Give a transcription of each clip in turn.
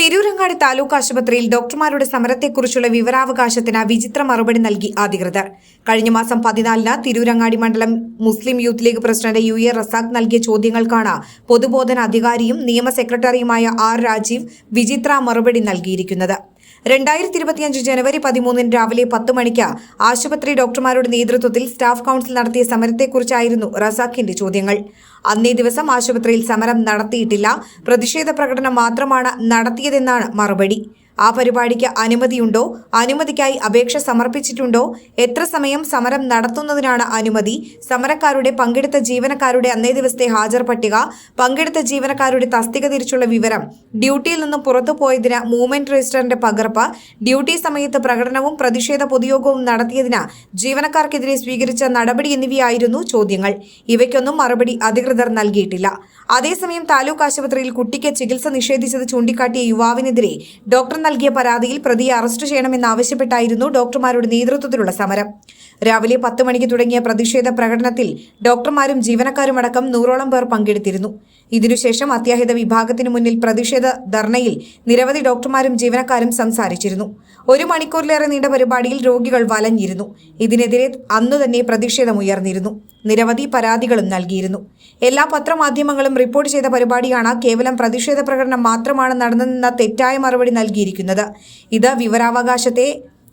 തിരൂരങ്ങാടി താലൂക്ക് ആശുപത്രിയിൽ ഡോക്ടർമാരുടെ സമരത്തെക്കുറിച്ചുള്ള വിവരാവകാശത്തിന് വിചിത്ര മറുപടി നൽകി അധികൃതർ. കഴിഞ്ഞ മാസം 14-ന് തിരൂരങ്ങാടി മണ്ഡലം Muslim youth league president UA Razak നൽകിയ ചോദ്യങ്ങൾക്കാണ് പൊതുബോധന അധികാരിയും നിയമ സെക്രട്ടറിയുമായ R രാജീവ് വിചിത്ര മറുപടി നൽകിയിരിക്കുന്നത്. 2025 ജനുവരി 13 രാവിലെ 10 മണിക്ക് ആശുപത്രി ഡോക്ടർമാരുടെ നേതൃത്വത്തിൽ സ്റ്റാഫ് കൌൺസിൽ നടത്തിയ സമരത്തെക്കുറിച്ചായിരുന്നു റസാഖിന്റെ ചോദ്യങ്ങൾ. അന്നേ ദിവസം ആശുപത്രിയിൽ സമരം നടത്തിയിട്ടില്ല, പ്രതിഷേധ പ്രകടനം മാത്രമാണ് നടത്തിയതെന്നാണ് മറുപടി. ആ പരിപാടിക്ക് അനുമതിയുണ്ടോ? അനുമതിക്കായി അപേക്ഷ സമർപ്പിച്ചിട്ടുണ്ടോ? എത്ര സമയം സമരം നടത്തുന്നതിനാണ് അനുമതി? സമരക്കാരുടെ പങ്കെടുത്ത ജീവനക്കാരുടെ അന്നേ ദിവസത്തെ ഹാജർ പട്ടിക, പങ്കെടുത്ത ജീവനക്കാരുടെ തസ്തിക തിരിച്ചുള്ള വിവരം, ഡ്യൂട്ടിയിൽ നിന്ന് പുറത്തുപോയതിന് മൂവ്മെന്റ് രജിസ്റ്ററിന്റെ പകർപ്പ്, ഡ്യൂട്ടി സമയത്ത് പ്രകടനവും പ്രതിഷേധ പൊതുയോഗവും നടത്തിയതിന് ജീവനക്കാർക്കെതിരെ സ്വീകരിച്ച നടപടി എന്നിവയായിരുന്നു ചോദ്യങ്ങൾ. ഇവയ്ക്കൊന്നും മറുപടി അധികൃതർ നൽകിയിട്ടില്ല. അതേസമയം താലൂക്ക് ആശുപത്രിയിൽ കുട്ടിക്ക് ചികിത്സ നിഷേധിച്ചത് ചൂണ്ടിക്കാട്ടിയ യുവാവിനെതിരെ ഡോക്ടർ നൽകിയ പരാതിയിൽ പ്രതിയെ അറസ്റ്റ് ചെയ്യണമെന്നാവശ്യപ്പെട്ടായിരുന്നു ഡോക്ടർമാരുടെ നേതൃത്വത്തിലുള്ള സമരം. രാവിലെ 10 മണിക്ക് തുടങ്ങിയ പ്രതിഷേധ പ്രകടനത്തിൽ ഡോക്ടർമാരും ജീവനക്കാരുമടക്കം 100ഓളം പേർ പങ്കെടുത്തിരുന്നു. ഇതിനുശേഷം അത്യാഹിത വിഭാഗത്തിനു മുന്നിൽ പ്രതിഷേധ ധർണയിൽ നിരവധി ഡോക്ടർമാരും ജീവനക്കാരും സംസാരിച്ചിരുന്നു. 1 മണിക്കൂറിലേറെ നീണ്ട പരിപാടിയിൽ രോഗികൾ വലഞ്ഞിരുന്നു. ഇതിനെതിരെ അന്നുതന്നെ പ്രതിഷേധമുയർന്നിരുന്നു. നിരവധി പരാതികളും നൽകിയിരുന്നു. എല്ലാ പത്രമാധ്യമങ്ങളും റിപ്പോർട്ട് ചെയ്ത പരിപാടിയാണ് കേവലം പ്രതിഷേധ പ്രകടനം മാത്രമാണ് നടന്നതെന്ന തെറ്റായ മറുപടി നൽകിയിരിക്കുന്നത്. ഇത് വിവരാവകാശത്തെ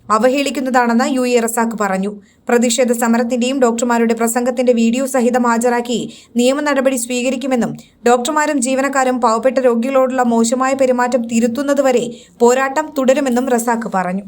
അവഹേളിക്കുന്നതാണെന്ന് UA റസാഖ് പറഞ്ഞു. പ്രതിഷേധ സമരത്തിന്റെയും ഡോക്ടർമാരുടെ പ്രസംഗത്തിന്റെ വീഡിയോ സഹിതം ഹാജരാക്കി നിയമ നടപടി സ്വീകരിക്കുമെന്നും ഡോക്ടർമാരും ജീവനക്കാരും പാവപ്പെട്ട രോഗികളോടുള്ള മോശമായ പെരുമാറ്റം തിരുത്തുന്നതുവരെ പോരാട്ടം തുടരുമെന്നും റസാഖ് പറഞ്ഞു.